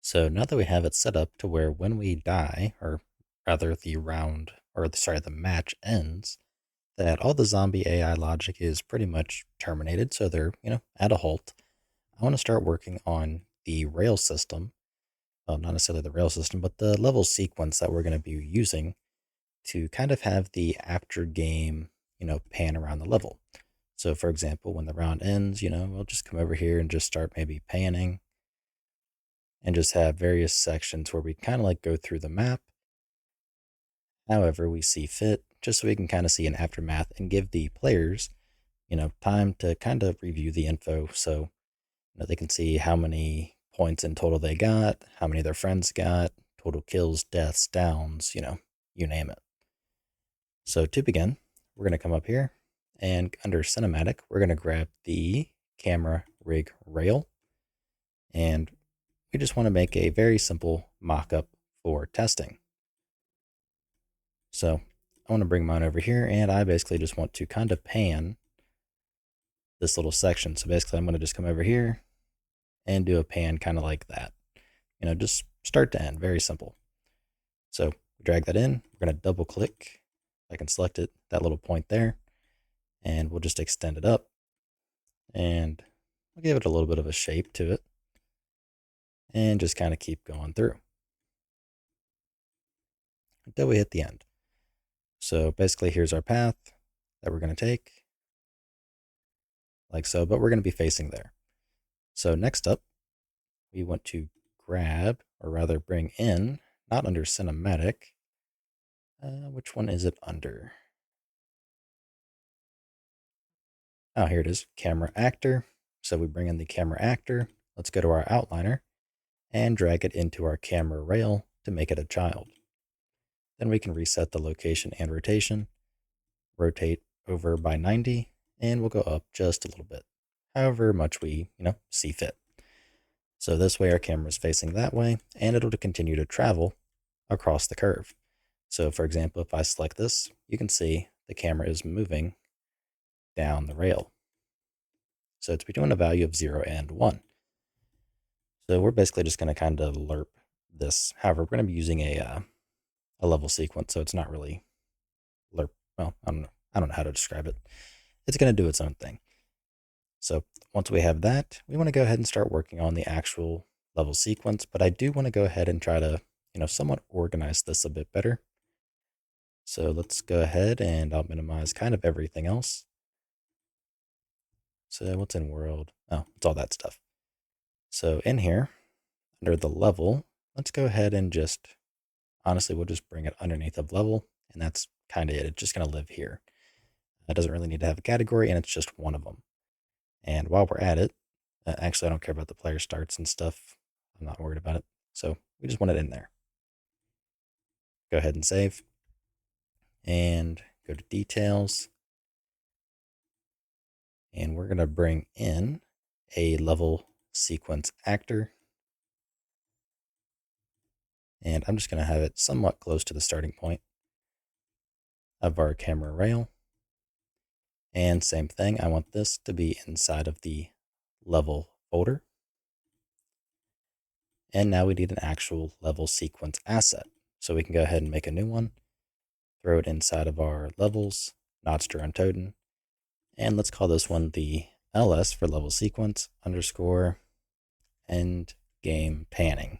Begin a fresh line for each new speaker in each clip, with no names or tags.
So now that we have it set up to where when we die, or rather the round, or sorry, the match ends, that all the zombie AI logic is pretty much terminated. So they're, at a halt. I want to start working on the rail system. Well, not necessarily the rail system, but the level sequence that we're going to be using to kind of have the after game, pan around the level. So, for example, when the round ends, we'll just come over here and just start maybe panning and just have various sections where we kind of like go through the map however we see fit, just so we can kind of see an aftermath and give the players, time to kind of review the info so they can see how many points in total they got, how many their friends got, total kills, deaths, downs, you name it. So to begin, we're going to come up here and under cinematic, we're going to grab the camera rig rail and we just want to make a very simple mock-up for testing. So I want to bring mine over here and I basically just want to kind of pan this little section. So basically I'm going to just come over here and do a pan kind of like that. Just start to end, very simple. So drag that in, we're going to double click. I can select it, that little point there, and we'll just extend it up and we'll give it a little bit of a shape to it and just kind of keep going through until we hit the end. So basically here's our path that we're going to take like so, but we're going to be facing there. So next up, we want to grab, or rather bring in, not under cinematic. Which one is it under? Oh, here it is, camera actor. So we bring in the camera actor. Let's go to our outliner and drag it into our camera rail to make it a child. Then we can reset the location and rotation, rotate over by 90, and we'll go up just a little bit, however much we, see fit. So this way our camera is facing that way, and it'll continue to travel across the curve. So for example, if I select this, you can see the camera is moving down the rail. So it's between a value of 0 and 1. So we're basically just going to kind of lerp this. However, we're going to be using a level sequence, so it's not really lerp. Well, I don't know. I don't know how to describe it. It's going to do its own thing. So once we have that, we want to go ahead and start working on the actual level sequence. But I do want to go ahead and try to, somewhat organize this a bit better. So let's go ahead and I'll minimize kind of everything else. So what's in world? Oh, it's all that stuff. So in here, under the level, let's go ahead and just, honestly, we'll just bring it underneath of level. And that's kind of it. It's just going to live here. It doesn't really need to have a category and it's just one of them. And while we're at it, actually, I don't care about the player starts and stuff. I'm not worried about it. So we just want it in there. Go ahead and save. And go to details. And we're going to bring in a level sequence actor. And I'm just going to have it somewhat close to the starting point of our camera rail. And same thing, I want this to be inside of the level folder. And now we need an actual level sequence asset. So we can go ahead and make a new one, throw it inside of our levels, Notster and Toden. And let's call this one the LS for level sequence underscore end game panning.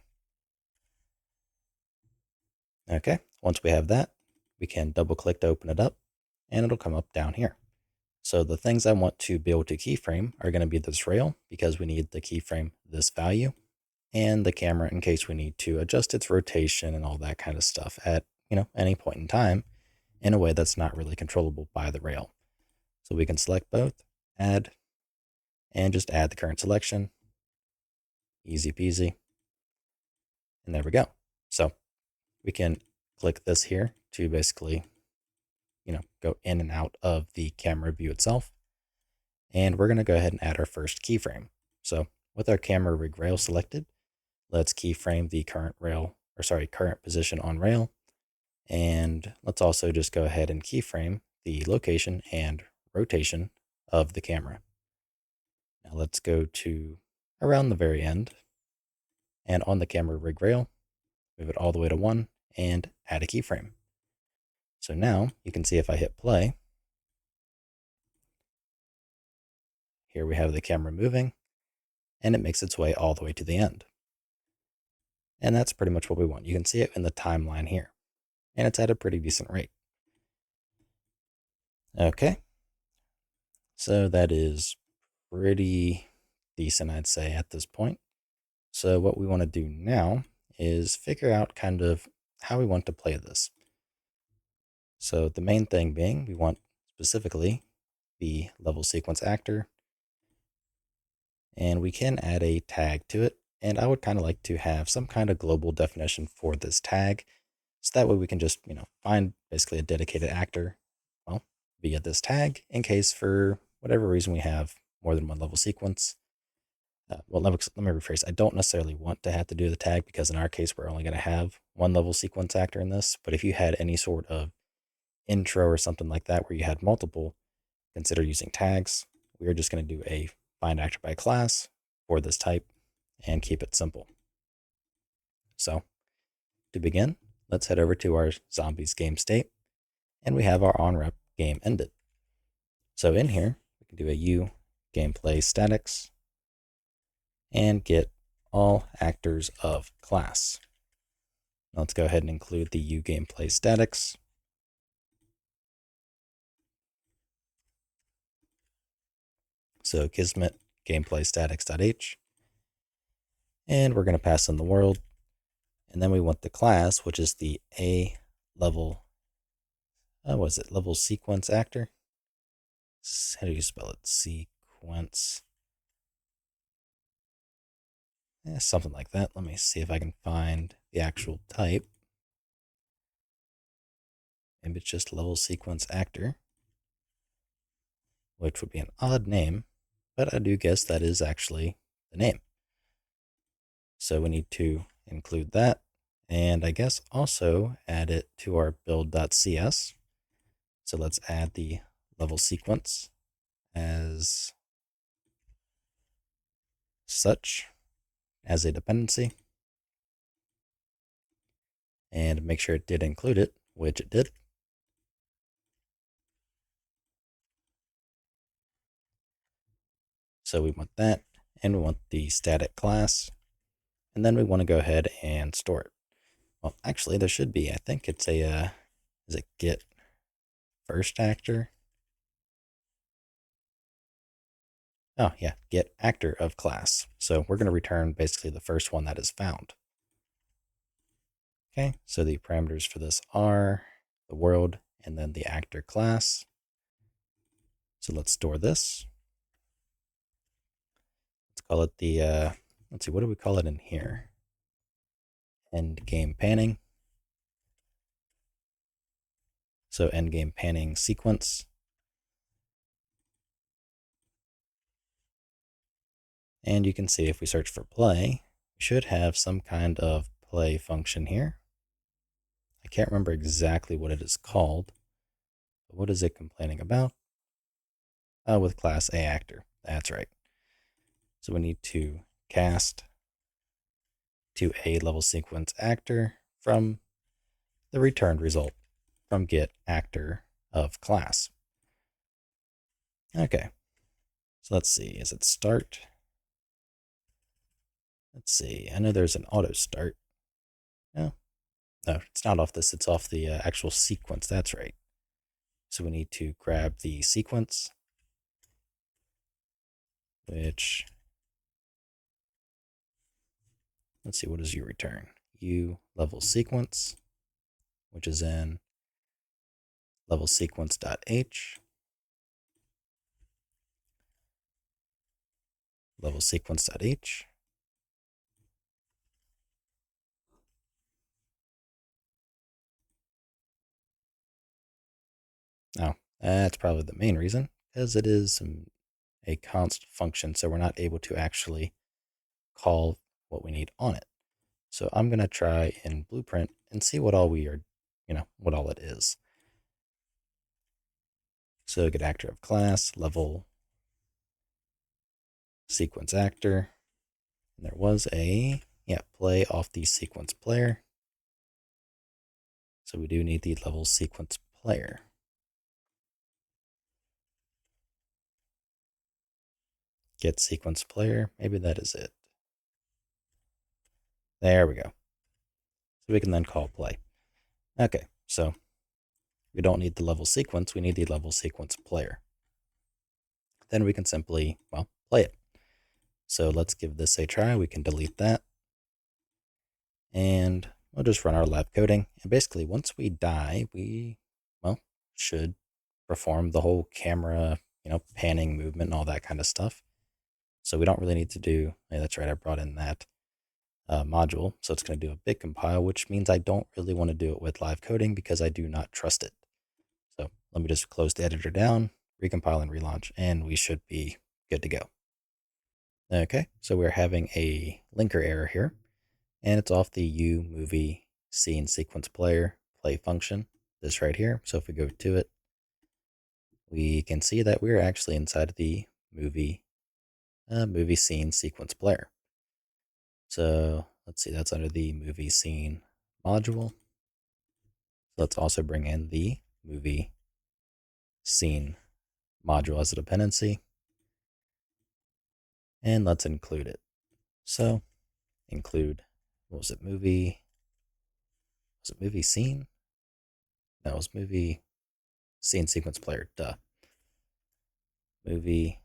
Okay, once we have that, we can double click to open it up and it'll come up down here. So the things I want to be able to keyframe are going to be this rail because we need to keyframe this value and the camera in case we need to adjust its rotation and all that kind of stuff at, any point in time in a way that's not really controllable by the rail. So we can select both, add, and just add the current selection. Easy peasy. And there we go. So we can click this here to basically, go in and out of the camera view itself. And we're going to go ahead and add our first keyframe. So with our camera rig rail selected, let's keyframe the current position on rail. And let's also just go ahead and keyframe the location and rotation of the camera. Now let's go to around the very end And on the camera rig rail, move it all the way to 1 and add a keyframe. So now you can see if I hit play, here we have the camera moving and it makes its way all the way to the end. And that's pretty much what we want. You can see it in the timeline here, and it's at a pretty decent rate. Okay, so that is pretty decent, I'd say, at this point. So what we want to do now is figure out kind of how we want to play this. So the main thing being, we want specifically the level sequence actor, and we can add a tag to it. And I would kind of like to have some kind of global definition for this tag. So that way we can just, find basically a dedicated actor, well, via this tag in case for whatever reason we have more than one level sequence. Let me rephrase. I don't necessarily want to have to do the tag because in our case, we're only going to have one level sequence actor in this. But if you had any sort of intro or something like that where you had multiple, consider using tags. We are just going to do a find actor by class for this type and keep it simple. So to begin, let's head over to our zombies game state, and we have our onRep game ended. So in here, we can do a U gameplay statics and get all actors of class. Now let's go ahead and include the U gameplay statics. So Kismet gameplay statics.h, and we're going to pass in the world, and then we want the class, which is the A level, level sequence actor. How do you spell it? Sequence. Something like that. Let me see if I can find the actual type. Maybe it's just level sequence actor, which would be an odd name, but I do guess that is actually the name. So we need to include that, and I guess also add it to our build.cs. So let's add the level sequence as such as a dependency, and make sure it did include it, which it did. So we want that, and we want the static class, and then we want to go ahead and store it. Well, actually, there should be. I think it's a, is it get first actor? Oh, yeah, get actor of class. So we're going to return basically the first one that is found. Okay, so the parameters for this are the world and then the actor class. So let's store this. Let's call it the, let's see, what do we call it in here? End game panning. So end game panning sequence. And you can see if we search for play, we should have some kind of play function here. I can't remember exactly what it is called, but what is it complaining about? Oh, with class A actor. That's right. So we need to cast to A level sequence actor from the returned result from get actor of class. Okay, so let's see. Is it start? Let's see. I know there's an auto start. No, it's not off this. It's off the actual sequence. That's right. So we need to grab the sequence, which, let's see, what does you return? U level sequence, which is in level sequence.h, level sequence.h. Now, that's probably the main reason, because it is a const function, so we're not able to actually call what we need on it. So I'm going to try in Blueprint and see what all we are, what all it is. So get actor of class, level sequence actor. And there was a, Yeah, play off the sequence player. So we do need the level sequence player. Get sequence player. Maybe that is it. There we go. So we can then call play. Okay, so we don't need the level sequence, we need the level sequence player. Then we can simply, well, play it. So let's give this a try. We can delete that. And we'll just run our lab coding. And basically, once we die, we, well, should perform the whole camera, panning movement and all that kind of stuff. So we don't really need to do, yeah, that's right, I brought in that module. So it's going to do a big compile, which means I don't really want to do it with live coding because I do not trust it. So let me just close the editor down, recompile and relaunch, and we should be good to go. Okay, so we're having a linker error here, and it's off the U movie scene sequence player play function, this right here. So if we go to it, we can see that we're actually inside of the movie scene sequence player. So let's see, that's under the movie scene module. Let's also bring in the movie scene module as a dependency. And let's include it. So include, what was it, movie scene? No, it was movie scene sequence player, duh. Movie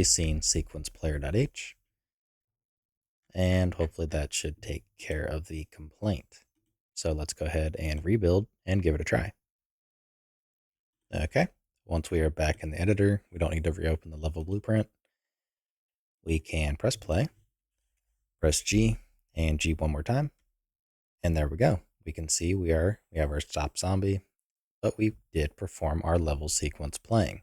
scene sequence player.h. And hopefully that should take care of the complaint. So let's go ahead and rebuild and give it a try. Okay, once we are back in the editor, we don't need to reopen the level blueprint. We can press play, press G, and G one more time. And there we go. We can see we have our stop zombie, but we did perform our level sequence playing.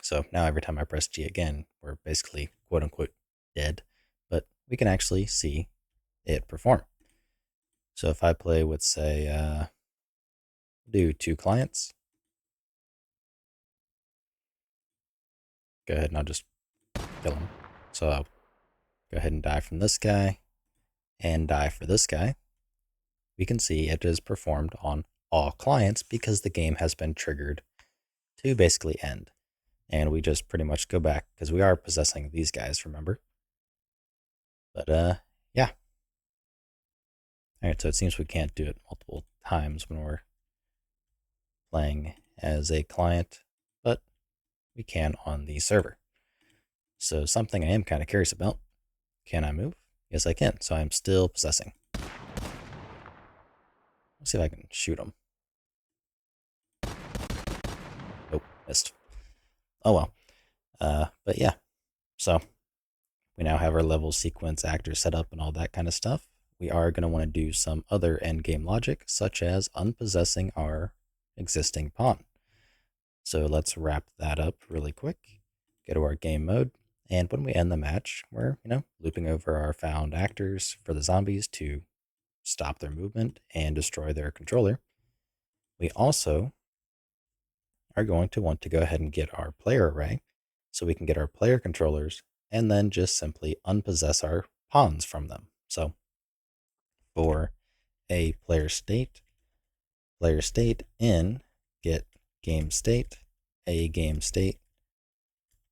So now every time I press G again, we're basically quote unquote dead, but we can actually see it perform. So if I play with, say, do 2 clients, go ahead and I'll just kill him. So I'll go ahead and die from this guy and die for this guy. We can see it is performed on all clients because the game has been triggered to basically end. And we just pretty much go back because we are possessing these guys, remember? But yeah. All right, so it seems we can't do it multiple times when we're playing as a client, but we can on the server. So something I am kind of curious about. Can I move? Yes, I can. So I'm still possessing. Let's see if I can shoot him. Nope, missed. Oh well. But yeah, so we now have our level sequence actor set up and all that kind of stuff. We are going to want to do some other endgame logic, such as unpossessing our existing pawn. So let's wrap that up really quick. Go to our game mode, and when we end the match, we're, looping over our found actors for the zombies to stop their movement and destroy their controller. We also are going to want to go ahead and get our player array so we can get our player controllers and then just simply unpossess our pawns from them. So for a player state in get game state, a game state.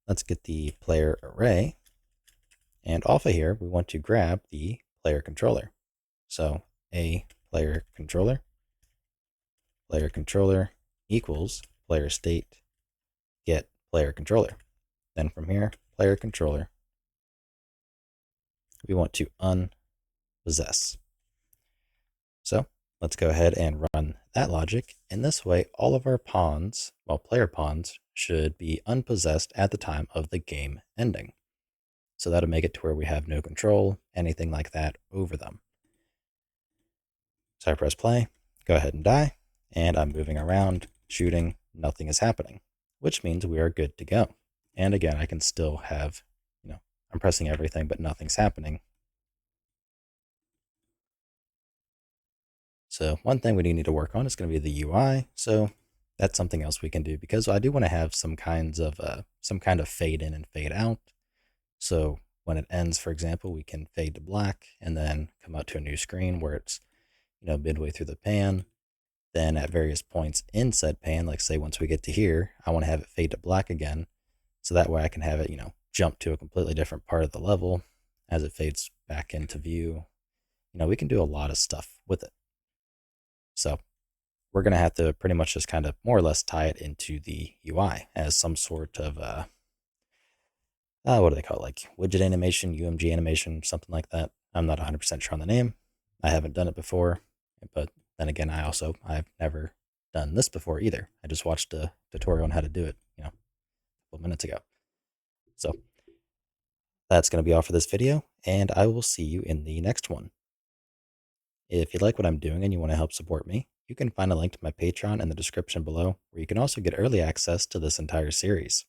Let's get the player array. And off of here, we want to grab the player controller. So a player controller equals player state get player controller. Then from here, player controller, we want to unpossess. So let's go ahead and run that logic. In this way, all of our pawns, player pawns, should be unpossessed at the time of the game ending. So that'll make it to where we have no control, anything like that, over them. So I press play, go ahead and die, and I'm moving around, shooting, nothing is happening, which means we are good to go. And again, I can still have, I'm pressing everything, but nothing's happening. So one thing we need to work on is going to be the UI. So That's something else we can do because I do want to have some kind of fade in and fade out. So when it ends, for example, we can fade to black and then come out to a new screen where it's, midway through the pan. Then at various points in said pan, like say once we get to here, I want to have it fade to black again. So that way I can have it, jump to a completely different part of the level as it fades back into view. We can do a lot of stuff with it. So we're going to have to pretty much just kind of more or less tie it into the UI as some sort of, what do they call it? Like widget animation, UMG animation, something like that. I'm not 100% sure on the name. I haven't done it before, but then again, I've never done this before either. I just watched a tutorial on how to do it, a couple minutes ago. So that's going to be all for this video, and I will see you in the next one. If you like what I'm doing and you want to help support me, you can find a link to my Patreon in the description below, where you can also get early access to this entire series.